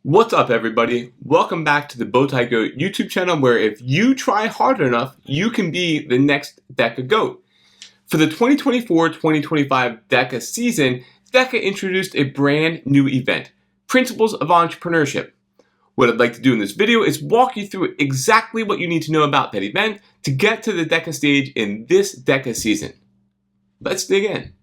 What's up, everybody? Welcome back to the Bowtie Goat YouTube channel, where if you try hard enough, you can be the next DECA GOAT. For the 2024-2025 DECA season, DECA introduced a brand new event, Principles of Entrepreneurship. What I'd like to do in this video is walk you through exactly what you need to know about that event to get to the DECA stage in this DECA season. Let's dig in.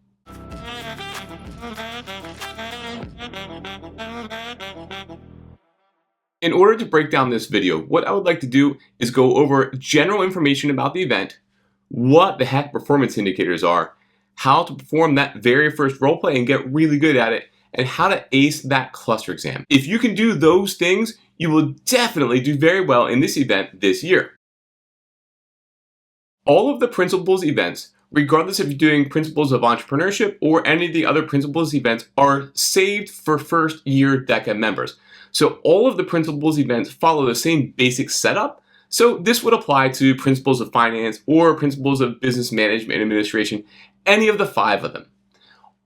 In order to break down this video, what I would like to do is go over general information about the event, what the heck performance indicators are, how to perform that very first role play and get really good at it, and how to ace that cluster exam. If you can do those things, you will definitely do very well in this event this year. All of the Principles events, regardless if you're doing Principles of Entrepreneurship or any of the other Principles events, are saved for first year DECA members. So all of the Principles events follow the same basic setup. So this would apply to Principles of Finance or Principles of Business Management and Administration, any of the 5 of them.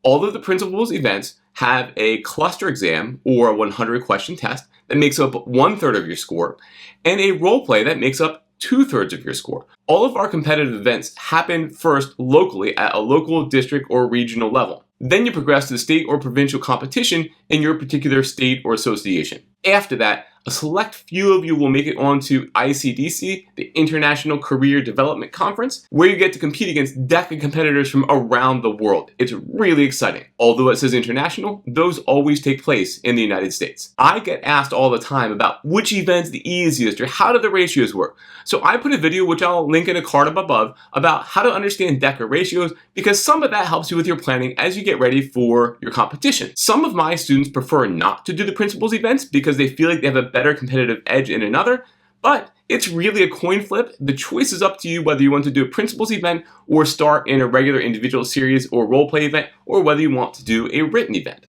All of the Principles events have a cluster exam or a 100 question test that makes up 1/3 of your score and a role play that makes up 2/3 of your score. All of our competitive events happen first locally at a local, district, or regional level. Then you progress to the state or provincial competition in your particular state or association. After that, a select few of you will make it onto ICDC, the International Career Development Conference, where you get to compete against DECA competitors from around the world. It's really exciting. Although it says international, those always take place in the United States. I get asked all the time about which event's the easiest or how do the ratios work. So I put a video, which I'll link in a card up above, about how to understand DECA ratios, because some of that helps you with your planning as you get ready for your competition. Some of my students prefer not to do the Principles events because they feel like they have a better competitive edge in another, but it's really a coin flip. The choice is up to you whether you want to do a Principles event or start in a regular individual series or role play event, or whether you want to do a written event.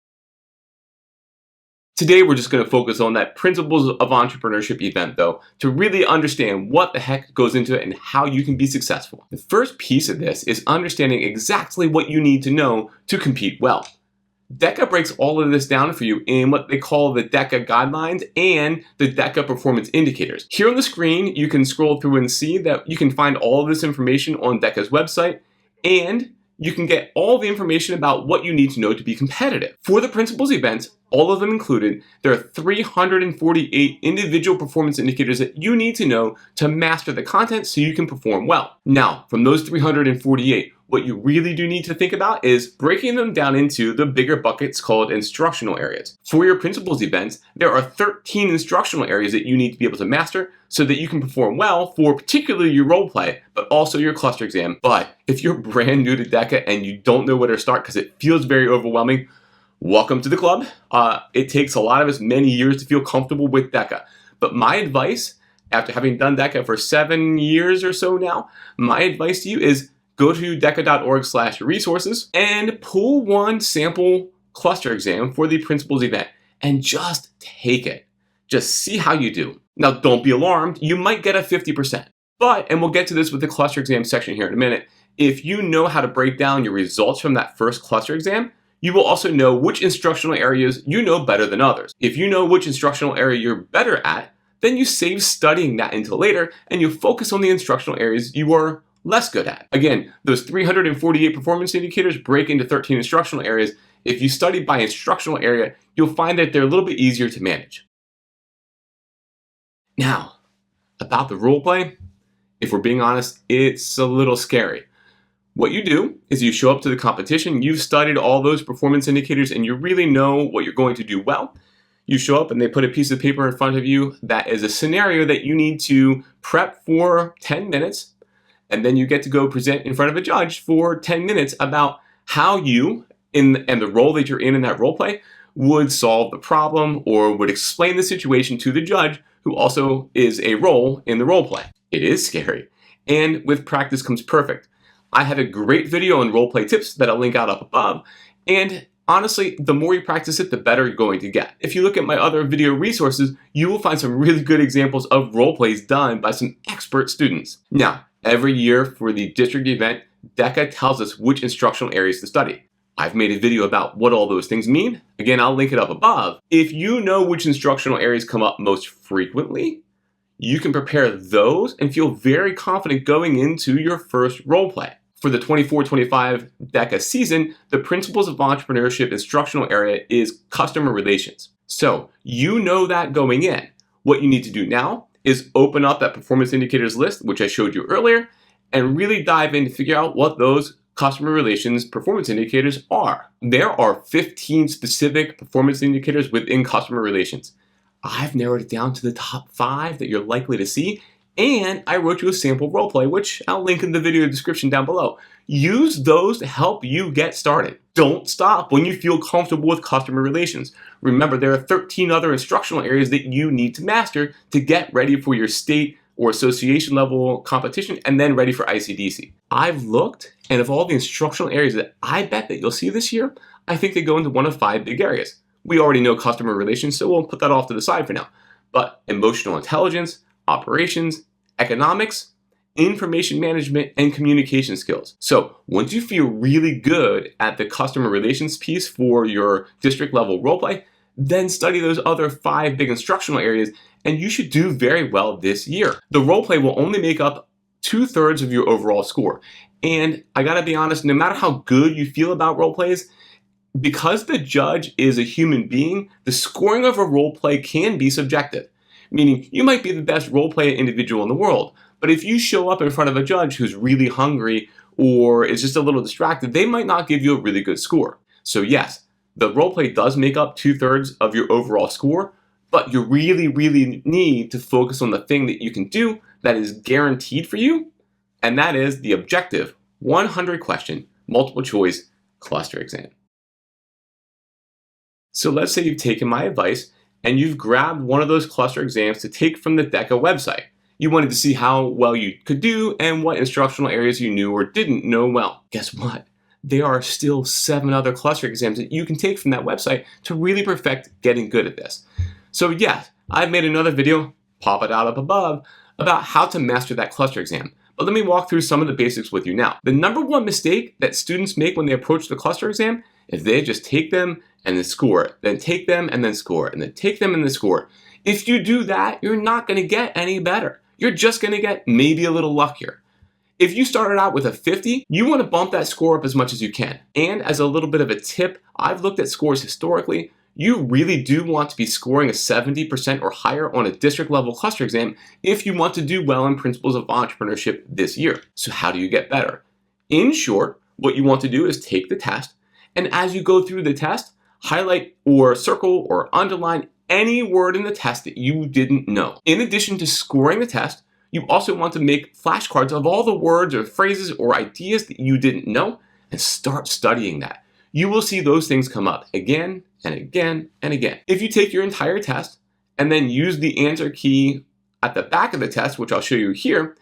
Today we're just going to focus on that Principles of Entrepreneurship event, though, to really understand what the heck goes into it and how you can be successful. The first piece of this is understanding exactly what you need to know to compete well. DECA breaks all of this down for you in what they call the DECA guidelines and the DECA performance indicators. Here on the screen, you can scroll through and see that you can find all of this information on DECA's website, and you can get all the information about what you need to know to be competitive. For the Principles events, all of them included, there are 348 individual performance indicators that you need to know to master the content so you can perform well. Now, from those 348, what you really do need to think about is breaking them down into the bigger buckets called instructional areas. For your Principles events, there are 13 instructional areas that you need to be able to master so that you can perform well for particularly your role play, but also your cluster exam. But if you're brand new to DECA and you don't know where to start because it feels very overwhelming, welcome to the club. It takes a lot of us many years to feel comfortable with DECA. But my advice, after having done DECA for 7 years or so now, my advice to you is go to deca.org/resources and pull one sample cluster exam for the Principles event and just take it. Just see how you do. Now, don't be alarmed. You might get a 50%. But, and we'll get to this with the cluster exam section here in a minute, if you know how to break down your results from that first cluster exam, you will also know which instructional areas you know better than others. If you know which instructional area you're better at, then you save studying that until later and you focus on the instructional areas you are less good at. Again, those 348 performance indicators break into 13 instructional areas. If you study by instructional area, you'll find that they're a little bit easier to manage. Now, about the role play, if we're being honest, it's a little scary. What you do is you show up to the competition, you've studied all those performance indicators and you really know what you're going to do well. You show up and they put a piece of paper in front of you that is a scenario that you need to prep for 10 minutes. And then you get to go present in front of a judge for 10 minutes about how you, and the role that you're in that role play, would solve the problem or would explain the situation to the judge, who also is a role in the role play. It is scary. And with practice comes perfect. I have a great video on role play tips that I'll link out up above. And honestly, the more you practice it, the better you're going to get. If you look at my other video resources, you will find some really good examples of role plays done by some expert students. Now, every year for the district event, DECA tells us which instructional areas to study. I've made a video about what all those things mean. Again, I'll link it up above. If you know which instructional areas come up most frequently, you can prepare those and feel very confident going into your first role play. For the 24-25 DECA season, the Principles of Entrepreneurship instructional area is customer relations. So you know that going in. What you need to do now is open up that performance indicators list, which I showed you earlier, and really dive in to figure out what those customer relations performance indicators are. There are 15 specific performance indicators within customer relations. I've narrowed it down to the top 5 that you're likely to see, and I wrote you a sample role play, which I'll link in the video description down below. Use those to help you get started. Don't stop when you feel comfortable with customer relations. Remember, there are 13 other instructional areas that you need to master to get ready for your state or association level competition and then ready for ICDC. I've looked, and of all the instructional areas that I bet that you'll see this year, I think they go into one of 5 big areas. We already know customer relations, so we'll put that off to the side for now. But emotional intelligence, operations, economics, information management, and communication skills. So once you feel really good at the customer relations piece for your district level role play, then study those other 5 big instructional areas, and you should do very well this year. The role play will only make up 2/3 of your overall score. And I gotta be honest, no matter how good you feel about role plays, because the judge is a human being, the scoring of a role play can be subjective. Meaning, you might be the best role play individual in the world, but if you show up in front of a judge who's really hungry or is just a little distracted, they might not give you a really good score. So yes, the role play does make up 2/3 of your overall score, but you really, really need to focus on the thing that you can do that is guaranteed for you, and that is the objective 100 question multiple choice cluster exam. So let's say you've taken my advice and you've grabbed one of those cluster exams to take from the DECA website. You wanted to see how well you could do and what instructional areas you knew or didn't know well. Guess what? There are still 7 other cluster exams that you can take from that website to really perfect getting good at this. So yes, I've made another video, pop it out up above, about how to master that cluster exam. But let me walk through some of the basics with you now. The number one mistake that students make when they approach the cluster exam is they just take them and then score, then take them and then score, and then take them and then score. If you do that, you're not going to get any better. You're just going to get maybe a little luckier. If you started out with a 50, you want to bump that score up as much as you can. And as a little bit of a tip, I've looked at scores historically. You really do want to be scoring a 70% or higher on a district level cluster exam if you want to do well in Principles of Entrepreneurship this year. So how do you get better? In short, what you want to do is take the test, and as you go through the test, highlight or circle or underline any word in the test that you didn't know. In addition to scoring the test, you also want to make flashcards of all the words or phrases or ideas that you didn't know and start studying that. You will see those things come up again and again and again. If you take your entire test and then use the answer key at the back of the test, which I'll show you here,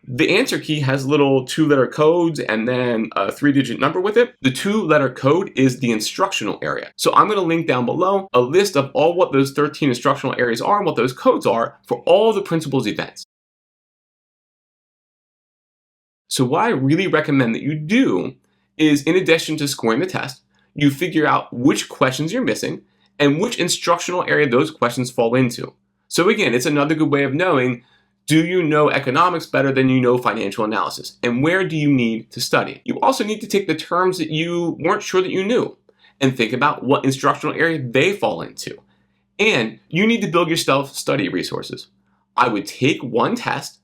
the answer key has little 2-letter codes and then a 3-digit number with it. The 2-letter code is the instructional area. So I'm going to link down below a list of all what those 13 instructional areas are and what those codes are for all the principles events. So what I really recommend that you do is, in addition to scoring the test, you figure out which questions you're missing and which instructional area those questions fall into. So again, it's another good way of knowing, do you know economics better than you know financial analysis? And where do you need to study? You also need to take the terms that you weren't sure that you knew and think about what instructional area they fall into. And you need to build yourself study resources. I would take one test,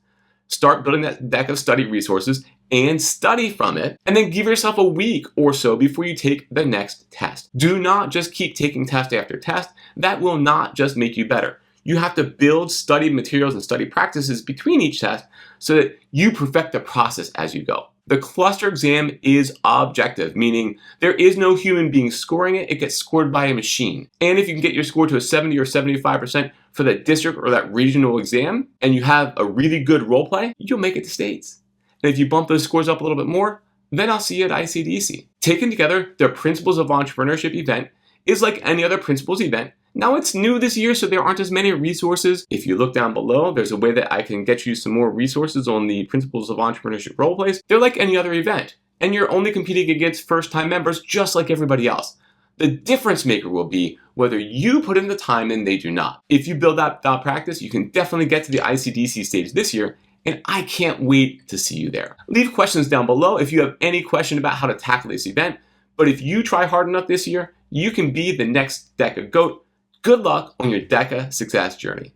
start building that deck of study resources, and study from it, and then give yourself a week or so before you take the next test. Do not just keep taking test after test. That will not just make you better. You have to build study materials and study practices between each test so that you perfect the process as you go. The cluster exam is objective, meaning there is no human being scoring it. It gets scored by a machine. And if you can get your score to a 70 or 75% for that district or that regional exam, and you have a really good role play, you'll make it to states. And if you bump those scores up a little bit more, then I'll see you at ICDC. Taken together, the Principles of Entrepreneurship event is like any other principles event. Now it's new this year, so there aren't as many resources. If you look down below, there's a way that I can get you some more resources on the Principles of Entrepreneurship role plays. They're like any other event. and you're only competing against first-time members just like everybody else. The difference maker will be whether you put in the time and they do not. If you build that practice, you can definitely get to the ICDC stage this year, and I can't wait to see you there. Leave questions down below if you have any question about how to tackle this event, but if you try hard enough this year, you can be the next DECA GOAT. Good luck on your DECA success journey.